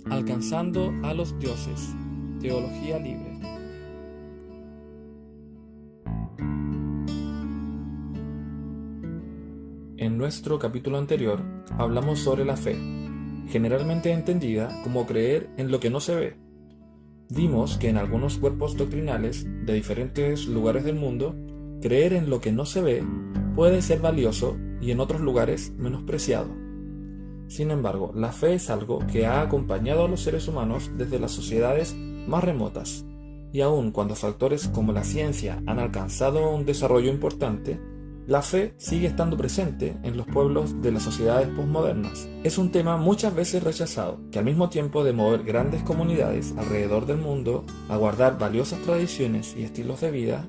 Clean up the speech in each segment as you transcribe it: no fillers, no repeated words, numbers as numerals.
Alcanzando a los dioses. Teología libre. En nuestro capítulo anterior hablamos sobre la fe, generalmente entendida como creer en lo que no se ve. Vimos que en algunos cuerpos doctrinales de diferentes lugares del mundo, creer en lo que no se ve puede ser valioso y en otros lugares menospreciado. Sin embargo, la fe es algo que ha acompañado a los seres humanos desde las sociedades más remotas, y aun cuando factores como la ciencia han alcanzado un desarrollo importante, la fe sigue estando presente en los pueblos de las sociedades posmodernas. Es un tema muchas veces rechazado, que al mismo tiempo de mover grandes comunidades alrededor del mundo a guardar valiosas tradiciones y estilos de vida,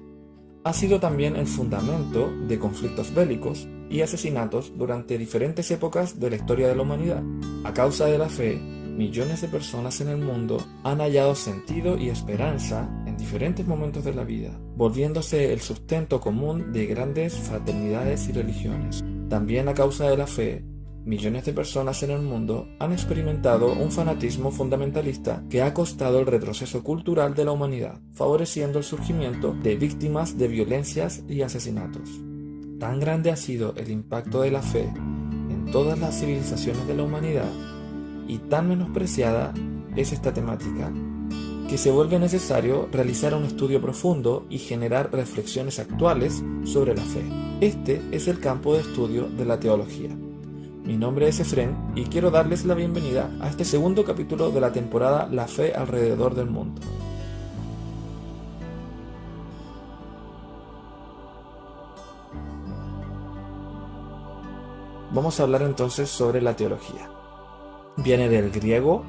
ha sido también el fundamento de conflictos bélicos y asesinatos durante diferentes épocas de la historia de la humanidad. A causa de la fe, millones de personas en el mundo han hallado sentido y esperanza en diferentes momentos de la vida, volviéndose el sustento común de grandes fraternidades y religiones. También a causa de la fe, millones de personas en el mundo han experimentado un fanatismo fundamentalista que ha costado el retroceso cultural de la humanidad, favoreciendo el surgimiento de víctimas de violencias y asesinatos. Tan grande ha sido el impacto de la fe en todas las civilizaciones de la humanidad y tan menospreciada es esta temática que se vuelve necesario realizar un estudio profundo y generar reflexiones actuales sobre la fe. Este es el campo de estudio de la teología. Mi nombre es Efrén y quiero darles la bienvenida a este segundo capítulo de la temporada La Fe alrededor del mundo. Vamos a hablar entonces sobre la teología. Viene del griego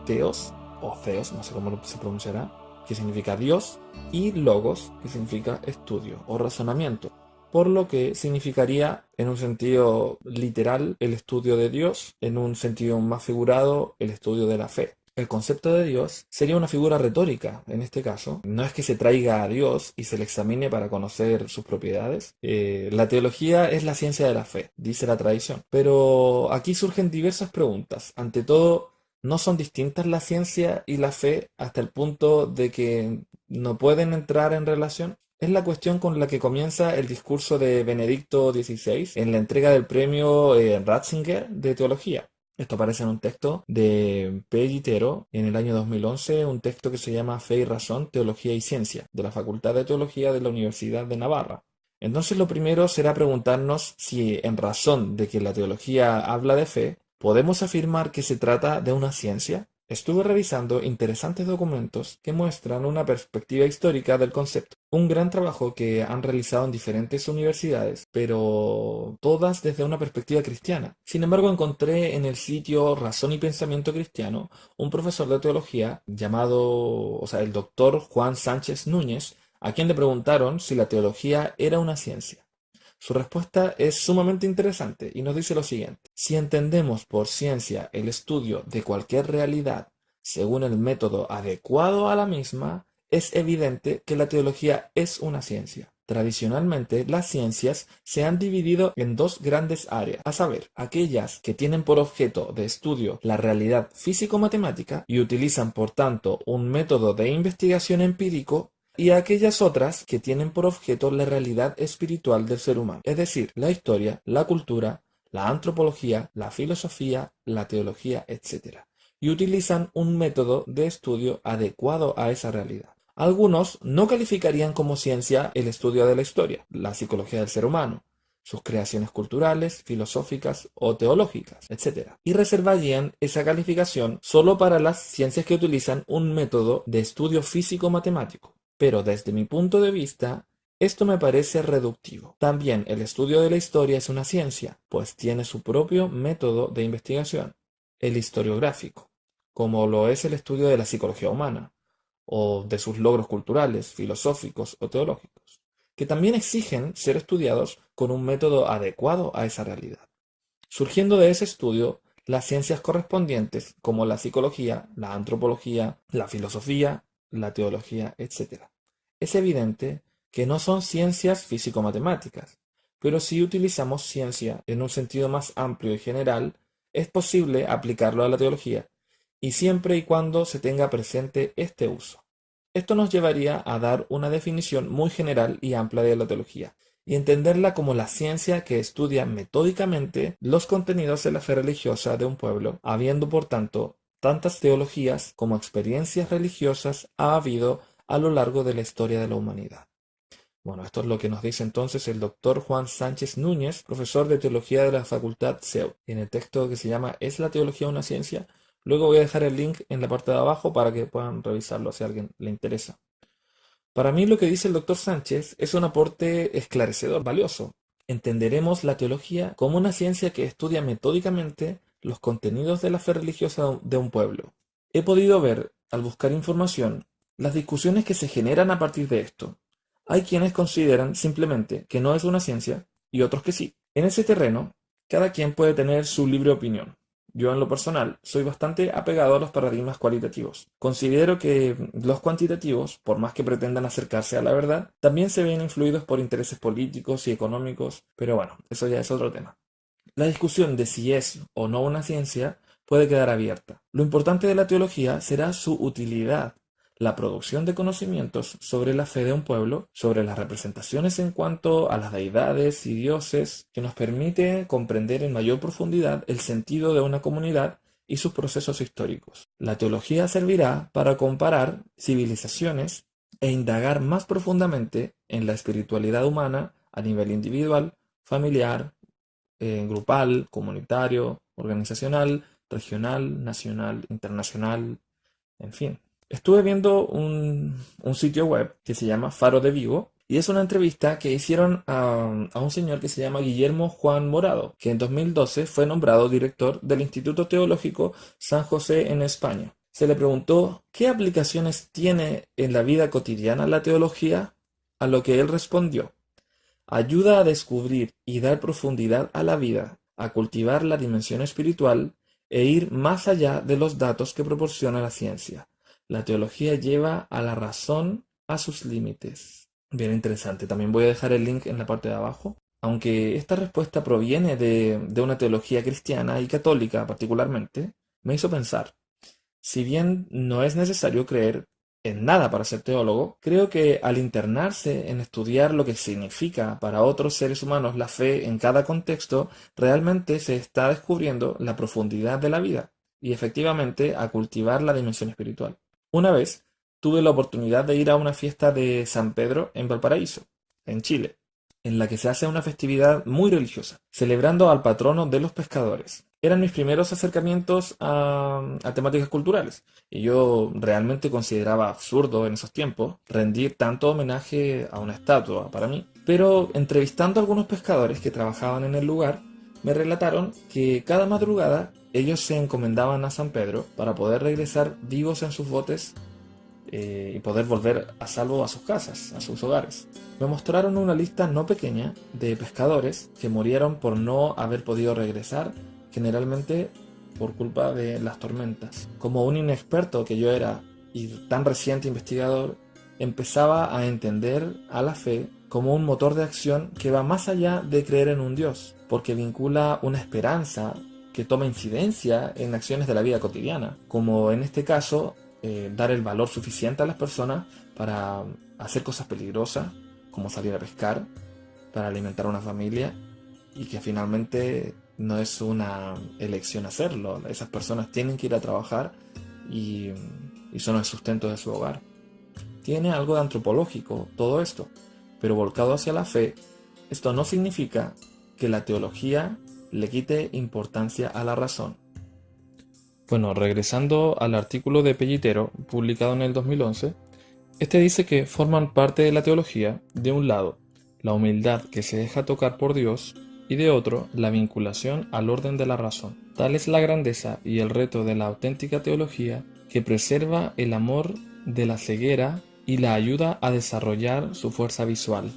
theos o theos, no sé cómo se pronunciará, que significa Dios, y logos, que significa estudio o razonamiento, por lo que significaría en un sentido literal el estudio de Dios, en un sentido más figurado el estudio de la fe. El concepto de Dios sería una figura retórica, en este caso. No es que se traiga a Dios y se le examine para conocer sus propiedades. La teología es la ciencia de la fe, dice la tradición. Pero aquí surgen diversas preguntas. Ante todo, ¿no son distintas la ciencia y la fe hasta el punto de que no pueden entrar en relación? Es la cuestión con la que comienza el discurso de Benedicto XVI en la entrega del premio Ratzinger de Teología. Esto aparece en un texto de P. Gittero en el año 2011, un texto que se llama Fe y Razón, Teología y Ciencia, de la Facultad de Teología de la Universidad de Navarra. Entonces lo primero será preguntarnos si, en razón de que la teología habla de fe, ¿podemos afirmar que se trata de una ciencia? Estuve revisando interesantes documentos que muestran una perspectiva histórica del concepto. Un gran trabajo que han realizado en diferentes universidades, pero todas desde una perspectiva cristiana. Sin embargo, encontré en el sitio Razón y Pensamiento Cristiano un profesor de teología llamado, el doctor Juan Sánchez Núñez, a quien le preguntaron si la teología era una ciencia. Su respuesta es sumamente interesante y nos dice lo siguiente: si entendemos por ciencia el estudio de cualquier realidad según el método adecuado a la misma, es evidente que la teología es una ciencia. Tradicionalmente, las ciencias se han dividido en dos grandes áreas, a saber, aquellas que tienen por objeto de estudio la realidad físico-matemática y utilizan por tanto un método de investigación empírico, y aquellas otras que tienen por objeto la realidad espiritual del ser humano, es decir, la historia, la cultura, la antropología, la filosofía, la teología, etc. Y utilizan un método de estudio adecuado a esa realidad. Algunos no calificarían como ciencia el estudio de la historia, la psicología del ser humano, sus creaciones culturales, filosóficas o teológicas, etc. Y reservarían esa calificación solo para las ciencias que utilizan un método de estudio físico-matemático. Pero desde mi punto de vista, esto me parece reductivo. También el estudio de la historia es una ciencia, pues tiene su propio método de investigación, el historiográfico, como lo es el estudio de la psicología humana, o de sus logros culturales, filosóficos o teológicos, que también exigen ser estudiados con un método adecuado a esa realidad. Surgiendo de ese estudio, las ciencias correspondientes, como la psicología, la antropología, la filosofía, la teología, etc. Es evidente que no son ciencias físico-matemáticas, pero si utilizamos ciencia en un sentido más amplio y general, es posible aplicarlo a la teología, y siempre y cuando se tenga presente este uso. Esto nos llevaría a dar una definición muy general y amplia de la teología, y entenderla como la ciencia que estudia metódicamente los contenidos de la fe religiosa de un pueblo, habiendo por tanto tantas teologías como experiencias religiosas ha habido a lo largo de la historia de la humanidad. Bueno, esto es lo que nos dice entonces el doctor Juan Sánchez Núñez, profesor de teología de la Facultad CEU, en el texto que se llama ¿Es la teología una ciencia? Luego voy a dejar el link en la parte de abajo para que puedan revisarlo si a alguien le interesa. Para mí lo que dice el doctor Sánchez es un aporte esclarecedor, valioso. Entenderemos la teología como una ciencia que estudia metódicamente los contenidos de la fe religiosa de un pueblo. He podido ver, al buscar información, las discusiones que se generan a partir de esto. Hay quienes consideran simplemente que no es una ciencia y otros que sí. En ese terreno, cada quien puede tener su libre opinión. Yo en lo personal soy bastante apegado a los paradigmas cualitativos. Considero que los cuantitativos, por más que pretendan acercarse a la verdad, también se ven influidos por intereses políticos y económicos, pero bueno, eso ya es otro tema. La discusión de si es o no una ciencia puede quedar abierta. Lo importante de la teología será su utilidad, la producción de conocimientos sobre la fe de un pueblo, sobre las representaciones en cuanto a las deidades y dioses, que nos permite comprender en mayor profundidad el sentido de una comunidad y sus procesos históricos. La teología servirá para comparar civilizaciones e indagar más profundamente en la espiritualidad humana a nivel individual, familiar, grupal, comunitario, organizacional, regional, nacional, internacional, en fin. Estuve viendo un sitio web que se llama Faro de Vigo y es una entrevista que hicieron a un señor que se llama Guillermo Juan Morado, que en 2012 fue nombrado director del Instituto Teológico San José en España. Se le preguntó qué aplicaciones tiene en la vida cotidiana la teología, a lo que él respondió: ayuda a descubrir y dar profundidad a la vida, a cultivar la dimensión espiritual e ir más allá de los datos que proporciona la ciencia. La teología lleva a la razón a sus límites. Bien interesante. También voy a dejar el link en la parte de abajo. Aunque esta respuesta proviene de una teología cristiana y católica particularmente, me hizo pensar, si bien no es necesario creer en nada para ser teólogo, creo que al internarse en estudiar lo que significa para otros seres humanos la fe en cada contexto, realmente se está descubriendo la profundidad de la vida y efectivamente a cultivar la dimensión espiritual. Una vez tuve la oportunidad de ir a una fiesta de San Pedro en Valparaíso, en Chile, en la que se hace una festividad muy religiosa, celebrando al patrono de los pescadores. Eran mis primeros acercamientos a temáticas culturales, y yo realmente consideraba absurdo en esos tiempos rendir tanto homenaje a una estatua para mí. Pero entrevistando a algunos pescadores que trabajaban en el lugar, me relataron que cada madrugada ellos se encomendaban a San Pedro para poder regresar vivos en sus botes y poder volver a salvo a sus casas, a sus hogares. Me mostraron una lista no pequeña de pescadores que murieron por no haber podido regresar, generalmente por culpa de las tormentas. Como un inexperto que yo era y tan reciente investigador, empezaba a entender a la fe como un motor de acción que va más allá de creer en un Dios, porque vincula una esperanza que toma incidencia en acciones de la vida cotidiana, como en este caso dar el valor suficiente a las personas para hacer cosas peligrosas, como salir a pescar, para alimentar a una familia, y que finalmente no es una elección hacerlo. Esas personas tienen que ir a trabajar y son el sustento de su hogar. Tiene algo de antropológico todo esto, pero volcado hacia la fe, esto no significa que la teología le quite importancia a la razón. Bueno, regresando al artículo de Pellitero, publicado en el 2011, este dice que forman parte de la teología, de un lado, la humildad que se deja tocar por Dios, y de otro, la vinculación al orden de la razón. Tal es la grandeza y el reto de la auténtica teología, que preserva el amor de la ceguera y la ayuda a desarrollar su fuerza visual.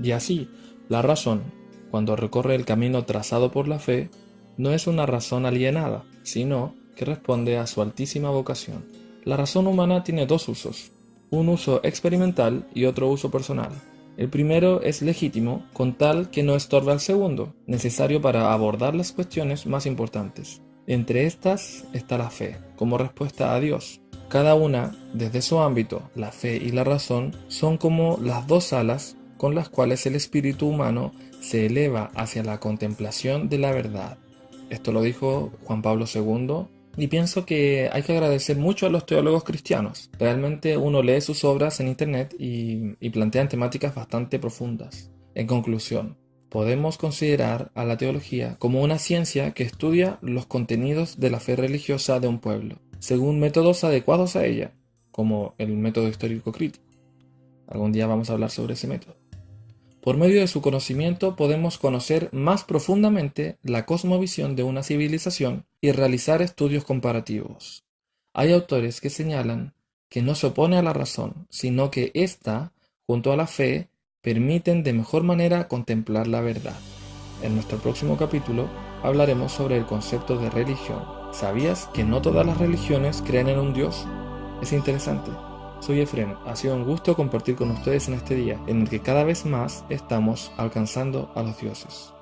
Y así, la razón, cuando recorre el camino trazado por la fe, no es una razón alienada, sino que responde a su altísima vocación. La razón humana tiene dos usos, un uso experimental y otro uso personal. El primero es legítimo, con tal que no estorbe al segundo, necesario para abordar las cuestiones más importantes. Entre estas está la fe, como respuesta a Dios. Cada una, desde su ámbito, la fe y la razón, son como las dos alas con las cuales el espíritu humano se eleva hacia la contemplación de la verdad. Esto lo dijo Juan Pablo II y pienso que hay que agradecer mucho a los teólogos cristianos. Realmente uno lee sus obras en internet y plantean temáticas bastante profundas. En conclusión, podemos considerar a la teología como una ciencia que estudia los contenidos de la fe religiosa de un pueblo, según métodos adecuados a ella, como el método histórico crítico. Algún día vamos a hablar sobre ese método. Por medio de su conocimiento podemos conocer más profundamente la cosmovisión de una civilización y realizar estudios comparativos. Hay autores que señalan que no se opone a la razón, sino que ésta, junto a la fe, permiten de mejor manera contemplar la verdad. En nuestro próximo capítulo hablaremos sobre el concepto de religión. ¿Sabías que no todas las religiones creen en un Dios? Es interesante. Soy Efren, ha sido un gusto compartir con ustedes en este día, en el que cada vez más estamos alcanzando a los dioses.